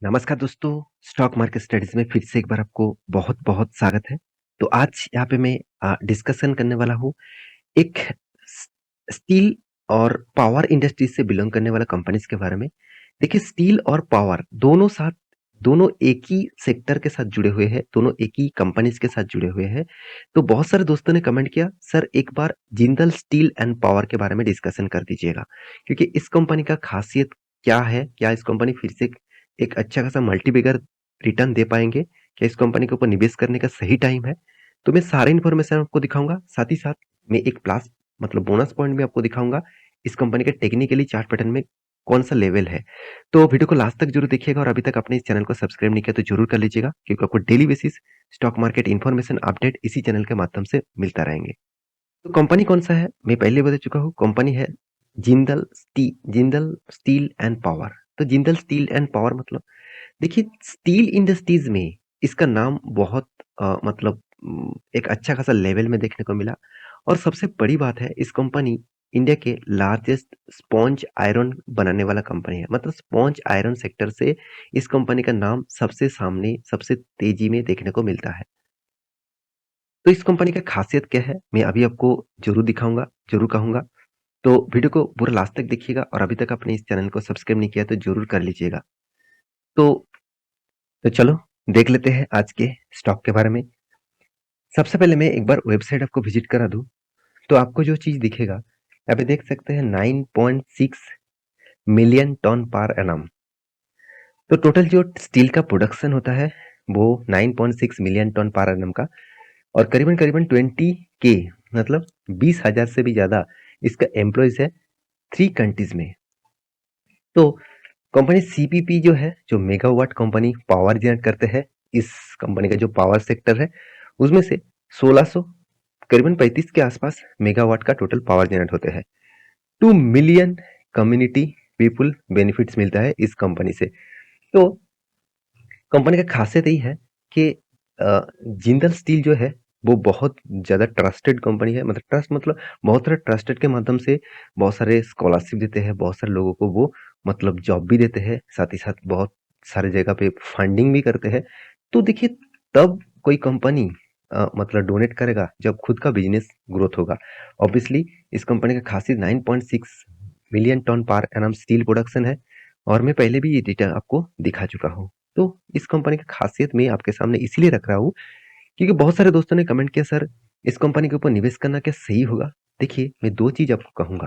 नमस्कार दोस्तों, stock market studies में फिर से एक बार आपको बहुत-बहुत स्वागत है। तो आज यहाँ पे मैं डिस्कशन करने वाला हूँ एक स स्टील और पावर इंडस्ट्री से बिलॉन्ग करने वाला कंपनीज़ के बारे में। देखिए स्टील और पावर दोनों एक ही सेक्टर के साथ जुड़े हुए हैं, दोनों एक ही कंपनीज़ के साथ जुड़े हुए हैं। तो बहुत सारे दोस्तों ने कमेंट किया, "सर एक बार जिंदल स्टील एंड पावर के बारे में डिस्कशन कर दीजिएगा।" क्योंकि इस कंपनी का खासियत क्या है? क्या इस कंपनी फिर से एक अच्छा खासा मल्टीबिगर रिटर्न दे पाएँगे? क्या इस कंपनी के ऊपर निवेश करने का सही टाइम है? तो मैं सारे इन्फॉर्मेशन आपको दिखाऊँगा, साथ ही साथ मैं एक प्लस मतलब बोनस पॉइंट भी आपको दिखाऊँगा, इस कंपनी के टेक्निकली चार्ट पैटर्न में कौन-सा लेवल है। तो वीडियो को लास्ट तक ज़रूर देखिएगा और अभी तक आपने इस चैनल को सब्सक्राइब नहीं किया तो ज़रूर कर लीजिएगा, क्योंकि आपको daily basis stock market information update इसी चैनल के माध्यम से मिलता रहेंगे। तो कंपनी कौन-सा है? मैं पहले बता चुका हूँ, कंपनी है जिंदल स्टील एंड पावर। तो जिंदल स्टील एंड पावर मतलब देखिए स्टील इंडस्ट्रीज में इसका नाम बहुत एक अच्छा खासा लेवल में देखने को मिला और सबसे बड़ी बात है इस कंपनी इंडिया के लार्जेस्ट स्पॉन्ज आयरन बनाने वाला कंपनी है। मतलब स्पॉन्ज आयरन सेक्टर से इस कंपनी का नाम सबसे सामने सबसे तेजी में देखने को मिलता है। तो इस कंपनी का खासियत क्या है मैं अभी आपको जरूर दिखाऊंगा, जरूर कहूंगा। तो वीडियो को पूरा लास्ट तक देखिएगा और अभी तक आपने इस चैनल को सब्सक्राइब नहीं किया तो जरूर कर लीजिएगा। तो तो चलो देख लेते हैं आज के स्टॉक के बारे में। सबसे पहले मैं एक बार वेबसाइट आपको विजिट करा दूं तो आपको जो चीज दिखेगा यहाँ पे देख सकते हैं 9.6 मिलियन टन पर एनम। तो टोटल जो स्टील का प्रोडक्शन होता है वो 9.6 मिलियन टन पर एनम का और करीबन करीबन 20 के मतलब 20,000 से भी ज्यादा इसका एम्प्लॉयज है 3 कंट्रीज में। तो कंपनी सीपीपी जो है जो मेगावाट कंपनी पावर जनरेट करते हैं, इस कंपनी का जो पावर सेक्टर है उसमें से 1600 करीबन 35 के आसपास मेगावाट का टोटल पावर जनरेट होते हैं। 2 मिलियन कम्युनिटी पीपुल बेनिफिट्स मिलता है इस कंपनी से। तो कंपनी का खासियत यही है कि जिंदल स्टील जो है वो बहुत ज्यादा ट्रस्टेड कंपनी है। मतलब ट्रस्ट मतलब बहुत सारे ट्रस्टेड के माध्यम से बहुत सारे स्कॉलरशिप देते हैं, बहुत सारे लोगों को वो मतलब जॉब भी देते हैं, साथ ही साथ बहुत सारे जगह पे फंडिंग भी करते हैं। तो देखिए तब कोई कंपनी मतलब डोनेट करेगा जब खुद का बिजनेस ग्रोथ होगा। ऑब्वियसली इस कंपनी का खासियत 9.6 million ton per annum steel production है और मैं पहले भी ये डेटा आपको दिखा चुका हूँ। तो इस कंपनी की खासियत मैं आपके सामने इसीलिए रख रहा हूँ क्योंकि बहुत सारे दोस्तों ने कमेंट किया, सर इस कंपनी के ऊपर निवेश करना क्या सही होगा? देखिए मैं दो चीज आपको कहूंगा।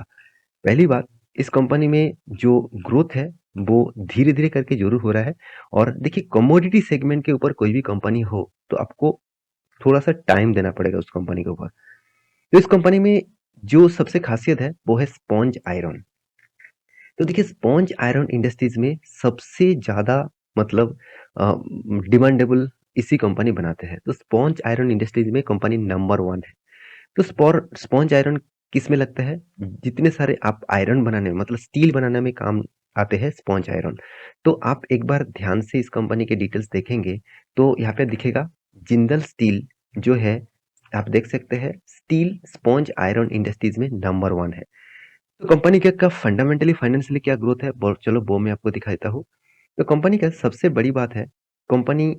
पहली बात, इस कंपनी में जो ग्रोथ है वो धीरे धीरे करके जरूर हो रहा है। और देखिए कमोडिटी सेगमेंट के ऊपर कोई भी कंपनी हो तो आपको थोड़ा सा टाइम देना पड़ेगा उस कंपनी के ऊपर। तो इस कंपनी में जो सबसे खासियत है वो है स्पॉन्ज आयरन। तो देखिए स्पॉन्ज आयरन इंडस्ट्रीज में सबसे ज्यादा मतलब डिमांडेबल इसी कंपनी बनाते हैं। तो स्पॉन्ज आयरन इंडस्ट्रीज में कंपनी नंबर 1 है। तो स्पॉन्ज आयरन किस में लगता है? जितने सारे आप आयरन बनाने में मतलब स्टील बनाने में काम आते हैं स्पॉन्ज आयरन। तो आप एक बार ध्यान से इस कंपनी के डिटेल्स देखेंगे तो यहाँ पे दिखेगा जिंदल स्टील जो है, आप देख सकते हैं स्टील स्पॉन्ज आयरन इंडस्ट्रीज में नंबर 1 है। तो कंपनी का फंडामेंटली फाइनेंशियली क्या ग्रोथ है चलो वो मैं आपको दिखा देता हूँ। तो कंपनी का सबसे बड़ी बात है, कंपनी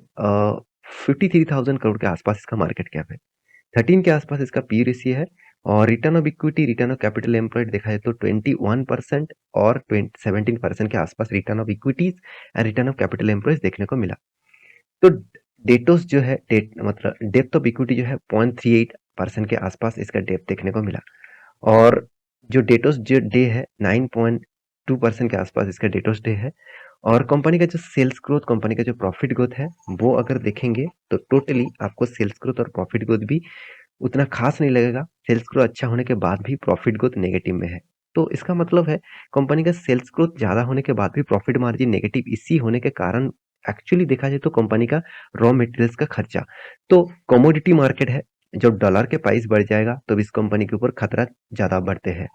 53,000 करोड़ के आसपास इसका मार्केट कैप है। 13 के आसपास इसका पी रेशियो है और return of equity return of capital employed देखा जाए तो 21% और 17% के आसपास return of equities and return of capital employed देखने को मिला। तो डेटोस जो है मतलब डेप्थ ऑफ इक्विटी जो है 0.38% के आसपास इसका डेप्थ देखने को मिला। और जो डेटोस जो डे है 9.2% के आसपास इसका डेटोस डे है। और कंपनी का जो सेल्स ग्रोथ, कंपनी का जो प्रॉफिट ग्रोथ है वो अगर देखेंगे तो टोटली आपको सेल्स ग्रोथ और प्रॉफिट ग्रोथ भी उतना खास नहीं लगेगा। सेल्स ग्रोथ अच्छा होने के बाद भी प्रॉफिट ग्रोथ नेगेटिव में है। तो इसका मतलब है कंपनी का सेल्स ग्रोथ ज्यादा होने के बाद भी प्रॉफिट मार्जिन नेगेटिव इसी होने के कारण एक्चुअली देखा जाए तो कंपनी का रॉ मटेरियल्स का खर्चा। तो कमोडिटी मार्केट है, जब डॉलर के प्राइस बढ़ जाएगा तो इस कंपनी के ऊपर खतरा ज्यादा बढ़ते हैं।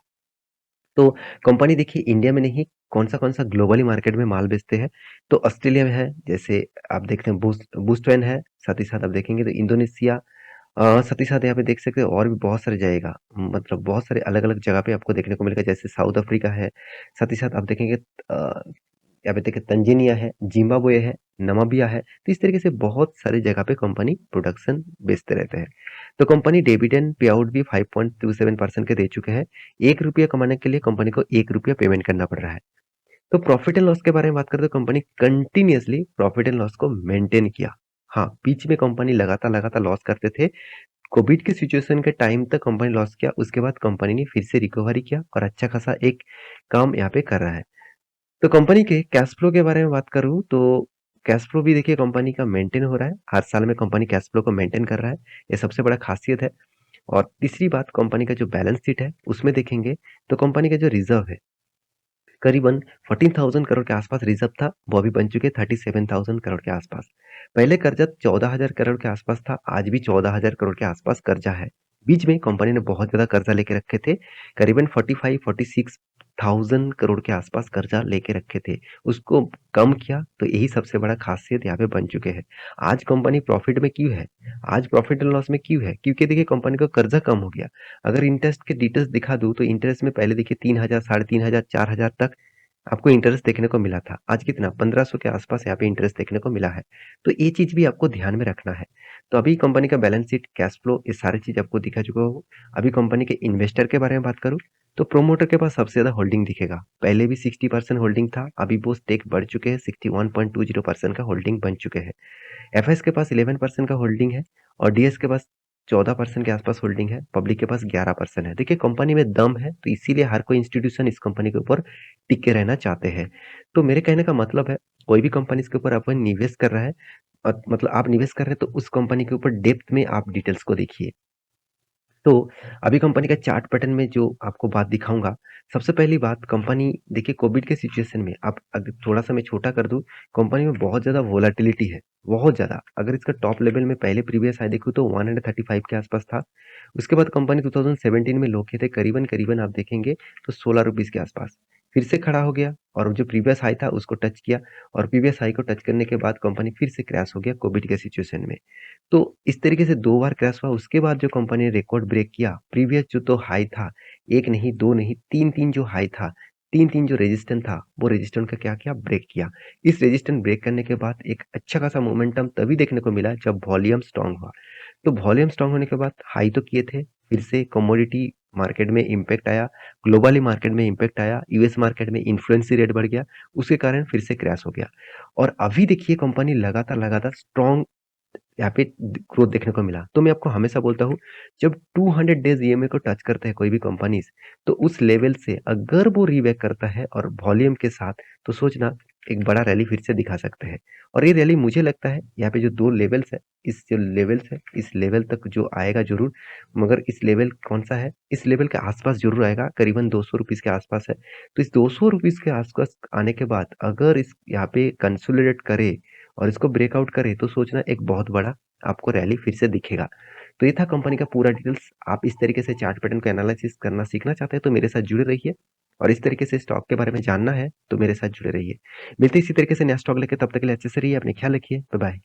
तो कंपनी देखिए इंडिया में नहीं, कौन सा ग्लोबली मार्केट में माल बेचते हैं। तो ऑस्ट्रेलिया में है, जैसे आप देखते हैं बूस्टवेन है। साथ ही साथ आप देखेंगे तो इंडोनेशिया, साथ ही साथ यहाँ पे देख सकते हैं और भी बहुत सारे जाएगा, मतलब बहुत सारे अलग अलग जगह पे आपको देखने को मिलेगा, जैसे साउथ अफ्रीका है। साथ ही साथ आप देखेंगे यहाँ पे देखिए तंजानिया है, जिम्बाब्वे है, नामीबिया है। तो इस तरीके से बहुत सारी जगह पे कंपनी प्रोडक्शन बेचते रहते हैं। तो कंपनी डिविडेंड पे आउट भी 5.27% के दे चुके हैं। 1 रुपया कमाने के लिए कंपनी को 1 रुपया पेमेंट करना पड़ रहा है। तो प्रॉफिट एंड लॉस के बारे में बात करें तो company continuously profit and loss को मेंटेन किया। हाँ, बीच में कंपनी लगातार लॉस करते थे। कोविड की सिचुएशन के टाइम तक कंपनी लॉस किया, उसके बाद कंपनी ने फिर से रिकवरी किया और अच्छा खासा एक काम यहाँ पे कर रहा है। तो कंपनी के कैश फ्लो के बारे में बात करूँ तो कैश फ्लो भी देखिए कंपनी का मेंटेन हो रहा है। हर साल में कंपनी कैश फ्लो को मेंटेन कर रहा है। ये सबसे बड़ा खासियत है। और तीसरी बात कंपनी का जो बैलेंस शीट है उसमें देखेंगे तो कंपनी का जो रिजर्व है करीबन 14,000 करोड़ के आसपास रिजर्व था, वो अभी बन चुके 37,000 करोड़ के आसपास। पहले कर्जा 14,000 करोड़ के आसपास था, आज भी 14,000 करोड़ के आसपास कर्जा है। बीच में कंपनी ने बहुत ज्यादा कर्जा लेके रखे थे, करीबन 45-46,000 करोड़ के आसपास कर्जा लेके रखे थे। उसको कम किया तो यही सबसे बड़ा खासियत यहाँ पे बन चुके हैं। आज कंपनी प्रॉफिट में क्यों है? आज प्रॉफिट एंड लॉस में क्यों है? क्योंकि देखिए कंपनी का कर्जा कम हो गया। अगर इंटरेस्ट के डिटेल्स दिखा दूं तो इंटरेस्ट में पहले देखिए 3,000, 3,500, 4,000 तक आपको इंटरेस्ट देखने को मिला था। आज कितना 1500 के आसपास यहाँ पे इंटरेस्ट देखने को मिला है। तो ये चीज भी आपको ध्यान में रखना है। तो अभी कंपनी का बैलेंस शीट, कैश फ्लो, ये सारी चीज आपको दिखा चुका हूँ। अभी कंपनी के इन्वेस्टर के बारे में बात करूँ तो प्रोमोटर के पास सबसे ज्यादा होल्डिंग दिखेगा। पहले भी 60% होल्डिंग था, अभी वो स्टेक बढ़ चुके हैं, 61.20% का होल्डिंग बन चुके हैं। एफएस के पास 11% का होल्डिंग है और डीएस के पास 14% के आसपास होल्डिंग है। पब्लिक के पास 11% है। देखिए कंपनी में दम है तो इसीलिए हर कोई इंस्टीट्यूशन इस कंपनी के ऊपर टिके रहना चाहते हैं। तो मेरे कहने का मतलब है कोई भी कंपनी इसके ऊपर अपन निवेश कर रहा है, मतलब आप निवेश कर रहे हैं तो उस कंपनी के ऊपर डेप्थ में आप डिटेल्स को देखिए। तो अभी कंपनी का चार्ट पैटर्न में जो आपको बात दिखाऊंगा, सबसे पहली बात कंपनी देखिए कोविड के सिचुएशन में, आप अगर थोड़ा सा मैं छोटा कर दूं, कंपनी में बहुत ज्यादा वोलाटिलिटी है, बहुत ज्यादा। अगर इसका टॉप लेवल में पहले प्रीवियस हाई देखूं तो 135 के आसपास था। उसके बाद कंपनी 2017 में लो किए थे, करीबन करीबन आप देखेंगे तो 16 रुपीज के आसपास फिर से खड़ा हो गया और जो प्रीवियस हाई था उसको टच किया। और प्रीवियस हाई को टच करने के बाद कंपनी फिर से क्रैश हो गया कोविड के सिचुएशन में। तो इस तरीके से 2 बार क्रैश हुआ, उसके बाद जो कंपनी ने रिकॉर्ड ब्रेक किया, प्रीवियस जो तो हाई था, 1 नहीं, 2 नहीं, 3-3 जो हाई था, 3-3 जो रेजिस्टेंस था, वो रेजिस्टेंस का क्या किया? ब्रेक किया। इस रेजिस्टेंस ब्रेक करने के बाद एक अच्छा खासा मोमेंटम तभी देखने को मिला जब वॉल्यूम स्ट्रांग हुआ। तो वॉल्यूम स्ट्रांग होने के बाद हाई तो किए थे, फिर से कमोडिटी मार्केट में इम्पैक्ट आया, ग्लोबली मार्केट में इम्पैक्ट आया, यूएस मार्केट में इन्फ्लुएंसी रेट बढ़ गया, उसके कारण फिर से क्रैश हो गया। और अभी देखिए कंपनी लगातार स्ट्रांग यहाँ पे ग्रोथ देखने को मिला। तो मैं आपको हमेशा बोलता हूँ जब 200 डेज ईएमए को टच करता है कोई भी कंपनीज, तो उस लेवल से अगर वो रीबैक करता है और वॉल्यूम के साथ, तो सोचना एक बड़ा रैली फिर से दिखा सकते हैं। और ये रैली मुझे लगता है यहाँ पे जो 2 लेवल्स है, इस जो लेवल्स है इस लेवल तक जो आएगा जरूर। मगर इस लेवल कौन सा है? इस लेवल के आसपास जरूर आएगा, करीबन 200 रुपीज के आसपास है। तो इस 200 रुपीज के आसपास आने के बाद अगर इस यहाँ पे कंसोलिडेट करे और इसको ब्रेकआउट करे तो सोचना एक बहुत बड़ा आपको रैली फिर से दिखेगा। तो ये था कंपनी का पूरा डिटेल्स। आप इस तरीके से चार्ट पैटर्न को एनालिसिस करना सीखना चाहते हैं तो मेरे साथ जुड़े रहिए, और इस तरीके से स्टॉक के बारे में जानना है तो मेरे साथ जुड़े रहिए। मिलते हैं इसी तरीके से नया स्टॉक लेके, तब तक के लिए अच्छे से रहिए, अपने ख्याल रखिए, बाय बाय।